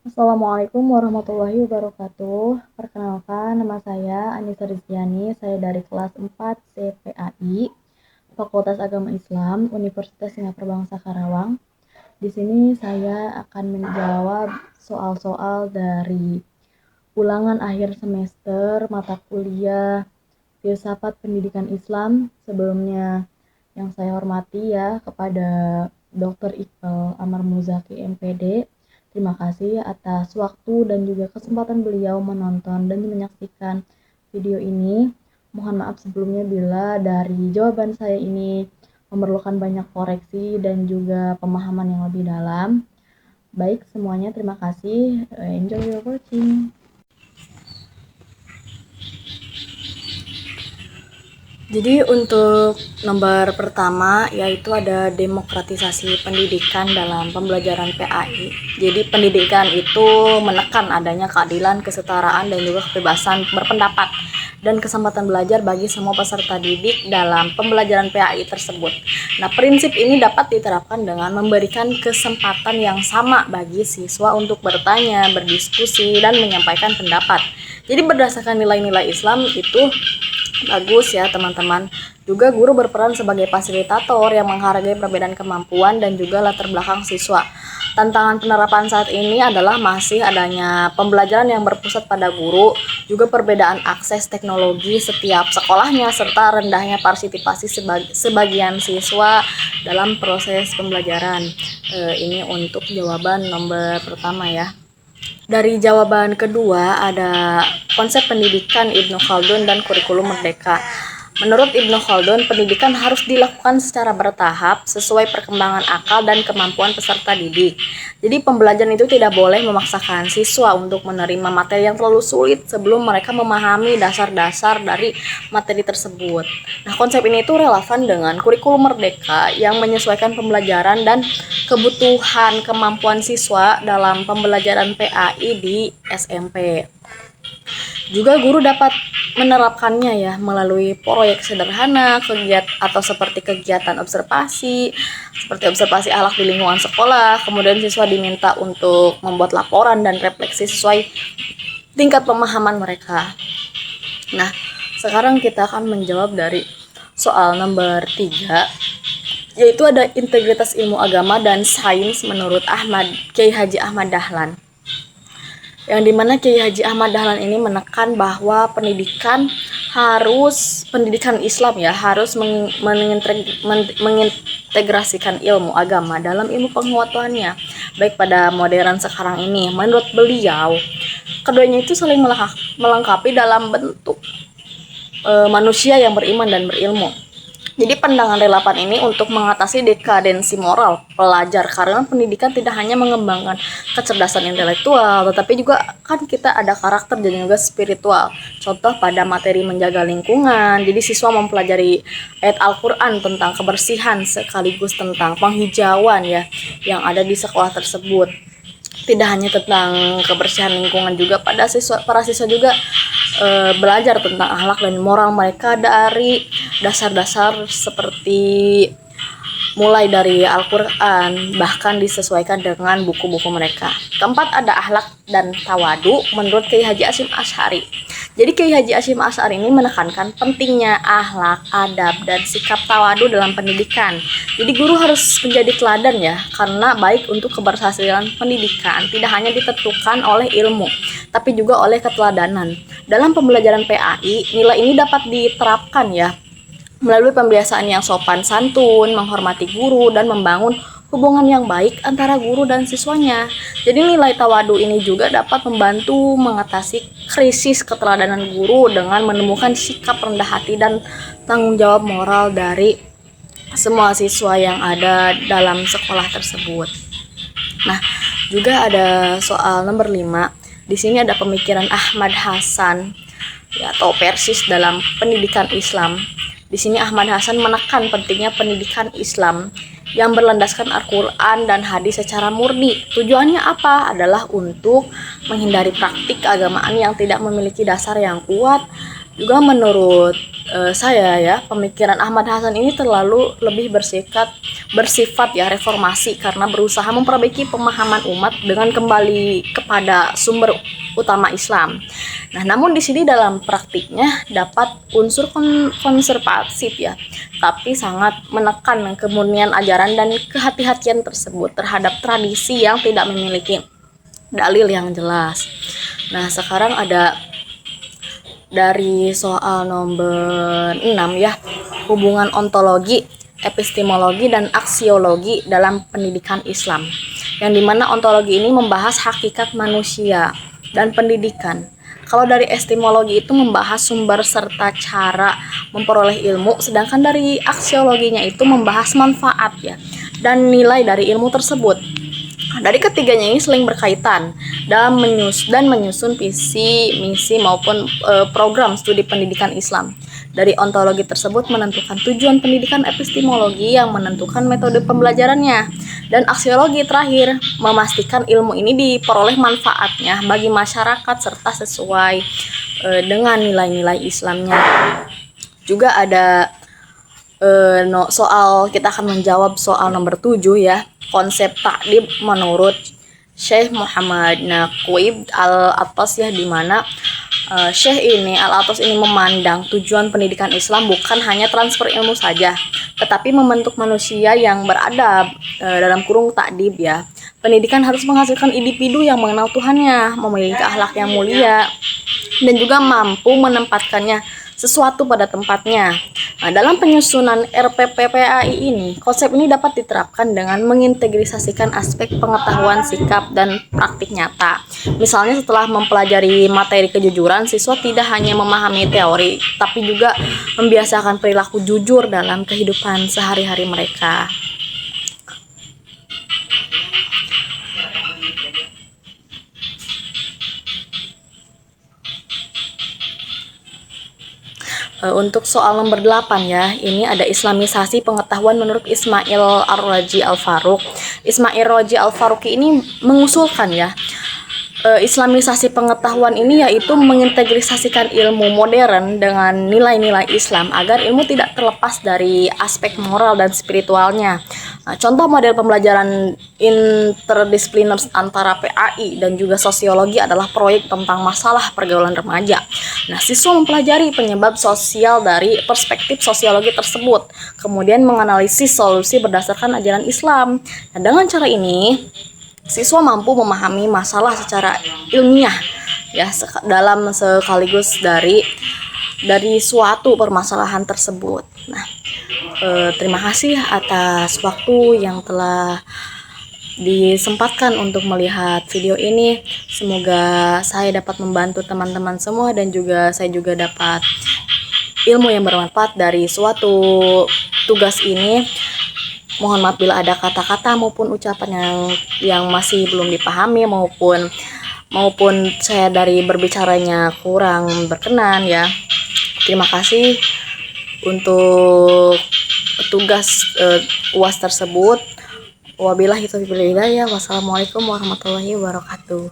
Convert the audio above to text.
Assalamualaikum warahmatullahi wabarakatuh. Perkenalkan, nama saya Anissa Rizkyani. Saya dari kelas 4 CPAI, Fakultas Agama Islam, Universitas Singapura Bangsa Karawang. Di sini saya akan menjawab soal-soal dari ulangan akhir semester mata kuliah Filsafat Pendidikan Islam. Sebelumnya yang saya hormati ya kepada Dr. Iqbal Amar Muzaki MPD. Terima kasih atas waktu dan juga kesempatan beliau menonton dan menyaksikan video ini. Mohon maaf sebelumnya bila dari jawaban saya ini memerlukan banyak koreksi dan juga pemahaman yang lebih dalam. Baik semuanya, terima kasih. Enjoy your watching. Jadi untuk nomor pertama yaitu ada demokratisasi pendidikan dalam pembelajaran PAI. Jadi pendidikan itu menekan adanya keadilan, kesetaraan, dan juga kebebasan berpendapat dan kesempatan belajar bagi semua peserta didik dalam pembelajaran PAI tersebut. Nah, prinsip ini dapat diterapkan dengan memberikan kesempatan yang sama bagi siswa untuk bertanya, berdiskusi, dan menyampaikan pendapat. Jadi berdasarkan nilai-nilai Islam itu bagus ya teman-teman. Juga guru berperan sebagai fasilitator yang menghargai perbedaan kemampuan dan juga latar belakang siswa. Tantangan penerapan saat ini adalah masih adanya pembelajaran yang berpusat pada guru, juga perbedaan akses teknologi setiap sekolahnya, serta rendahnya partisipasi sebagian siswa dalam proses pembelajaran. Ini untuk jawaban nomor pertama ya. Dari jawaban kedua ada konsep pendidikan Ibnu Khaldun dan kurikulum merdeka. Menurut Ibnu Khaldun, pendidikan harus dilakukan secara bertahap sesuai perkembangan akal dan kemampuan peserta didik. Jadi pembelajaran itu tidak boleh memaksakan siswa untuk menerima materi yang terlalu sulit sebelum mereka memahami dasar-dasar dari materi tersebut. Nah, konsep ini itu relevan dengan kurikulum merdeka yang menyesuaikan pembelajaran dan kebutuhan kemampuan siswa dalam pembelajaran PAI di SMP. Juga guru dapat menerapkannya ya melalui proyek sederhana, atau seperti kegiatan observasi, seperti observasi akhlak di lingkungan sekolah. Kemudian siswa diminta untuk membuat laporan dan refleksi sesuai tingkat pemahaman mereka. Nah, sekarang kita akan menjawab dari soal nomor 3, yaitu ada integritas ilmu agama dan sains menurut Kiai Haji Ahmad Dahlan. Yang dimana Kiai Haji Ahmad Dahlan ini menekan bahwa pendidikan Islam ya harus mengintegrasikan ilmu agama dalam ilmu pengetahuannya, baik pada modern sekarang ini. Menurut beliau, keduanya itu saling melengkapi dalam bentuk manusia yang beriman dan berilmu. Jadi pandangan relevan ini untuk mengatasi dekadensi moral pelajar, karena pendidikan tidak hanya mengembangkan kecerdasan intelektual, tetapi juga kan kita ada karakter dan juga spiritual. Contoh pada materi menjaga lingkungan, jadi siswa mempelajari ayat Al-Quran tentang kebersihan sekaligus tentang penghijauan ya yang ada di sekolah tersebut. Tidak hanya tentang kebersihan lingkungan, juga para siswa juga belajar tentang akhlak dan moral mereka dari dasar-dasar seperti mulai dari Al-Quran, bahkan disesuaikan dengan buku-buku mereka. Keempat ada akhlak dan tawadu menurut Kiai Haji Hasyim Asy'ari. Jadi Kiai Haji Hasyim Asy'ari ini menekankan pentingnya akhlak, adab, dan sikap tawadu dalam pendidikan. Jadi guru harus menjadi teladan ya, karena baik untuk keberhasilan pendidikan tidak hanya ditentukan oleh ilmu, tapi juga oleh keteladanan. Dalam pembelajaran PAI, nilai ini dapat diterapkan ya melalui pembiasaan yang sopan santun, menghormati guru, dan membangun hubungan yang baik antara guru dan siswanya. Jadi nilai tawadu ini juga dapat membantu mengatasi krisis keteladanan guru dengan menemukan sikap rendah hati dan tanggung jawab moral dari semua siswa yang ada dalam sekolah tersebut. Nah, juga ada soal nomor 5. Di sini ada pemikiran Ahmad Hasan ya, atau Persis dalam pendidikan Islam. Di sini Ahmad Hasan menekan pentingnya pendidikan Islam yang berlandaskan Al-Quran dan hadis secara murni. Tujuannya apa? Adalah untuk menghindari praktik keagamaan yang tidak memiliki dasar yang kuat Juga menurut saya ya, pemikiran Ahmad Hasan ini terlalu lebih bersifat ya reformasi karena berusaha memperbaiki pemahaman umat dengan kembali kepada sumber utama Islam. Nah, namun di sini dalam praktiknya dapat unsur konservatif ya, tapi sangat menekan kemurnian ajaran dan kehati-hatian tersebut terhadap tradisi yang tidak memiliki dalil yang jelas. Nah, sekarang ada dari soal nomor 6 ya, hubungan ontologi, epistemologi, dan aksiologi dalam pendidikan Islam. Yang dimana ontologi ini membahas hakikat manusia dan pendidikan. Kalau dari epistemologi itu membahas sumber serta cara memperoleh ilmu, sedangkan dari aksiologinya itu membahas manfaat ya dan nilai dari ilmu tersebut. Dari ketiganya ini saling berkaitan dalam menyusun visi, misi maupun program studi pendidikan Islam. Dari ontologi tersebut menentukan tujuan pendidikan, epistemologi yang menentukan metode pembelajarannya, dan aksiologi terakhir memastikan ilmu ini diperoleh manfaatnya bagi masyarakat serta sesuai dengan nilai-nilai Islamnya. Juga ada soal, kita akan menjawab soal nomor 7 ya, konsep takdib menurut Syekh Muhammad Naqib Al-Attas ya, di mana Syekh ini Al-Attas ini memandang tujuan pendidikan Islam bukan hanya transfer ilmu saja, tetapi membentuk manusia yang beradab, dalam kurung takdib ya. Pendidikan harus menghasilkan individu yang mengenal Tuhannya, memiliki akhlak yang mulia, dan juga mampu menempatkannya sesuatu pada tempatnya. Nah, dalam penyusunan RPPPAI ini, konsep ini dapat diterapkan dengan mengintegrasikan aspek pengetahuan, sikap, dan praktik nyata. Misalnya setelah mempelajari materi kejujuran, siswa tidak hanya memahami teori, tapi juga membiasakan perilaku jujur dalam kehidupan sehari-hari mereka. Untuk soal nomor 8 ya, ini ada islamisasi pengetahuan menurut Ismail Ar-Raji Al-Faruq. Ismail Raji Al-Faruq ini mengusulkan ya, islamisasi pengetahuan ini yaitu mengintegrasikan ilmu modern dengan nilai-nilai Islam agar ilmu tidak terlepas dari aspek moral dan spiritualnya. Nah, contoh model pembelajaran interdisipliner antara PAI dan juga sosiologi adalah proyek tentang masalah pergaulan remaja. Nah, siswa mempelajari penyebab sosial dari perspektif sosiologi tersebut, kemudian menganalisis solusi berdasarkan ajaran Islam. Nah, dengan cara ini siswa mampu memahami masalah secara ilmiah ya, dalam sekaligus dari suatu permasalahan tersebut. Nah, terima kasih atas waktu yang telah disempatkan untuk melihat video ini. Semoga saya dapat membantu teman-teman semua dan juga saya juga dapat ilmu yang bermanfaat dari suatu tugas ini. Mohon maaf bila ada kata-kata maupun ucapan yang masih belum dipahami maupun saya dari berbicaranya kurang berkenan ya. Terima kasih untuk tugas UAS tersebut. Wabillahi taufiq wal hidayah. Wassalamualaikum warahmatullahi wabarakatuh.